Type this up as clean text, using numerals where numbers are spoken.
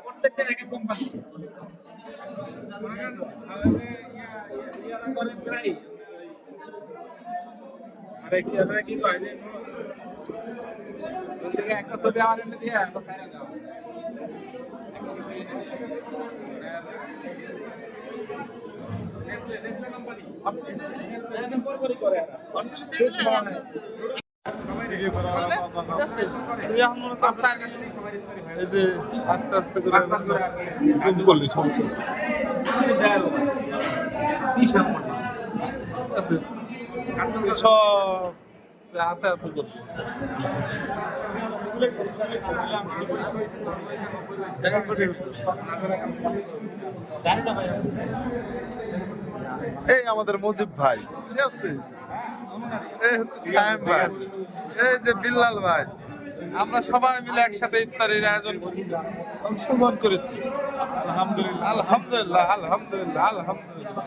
প্রত্যেকটা এক এক কোম্পানি কি হয় যে একটা ছবি আমার এনে দিয়ে একটা সাইরা দাও এই যে আস্তে আস্তে করে জুম করলি সমস্যা আছে সব হাতে হাতে করবো এই আমাদের মুজিব ভাই ঠিক আছে এই হচ্ছে ছায়েম ভাই এই যে বিল্লাল ভাই আমরা সবাই মিলে একসাথে ইফতারের আয়োজন অংশগ্রহণ করেছি আলহামদুলিল্লাহ আলহামদুলিল্লাহ আলহামদুলিল্লাহ আলহামদুলিল্লাহ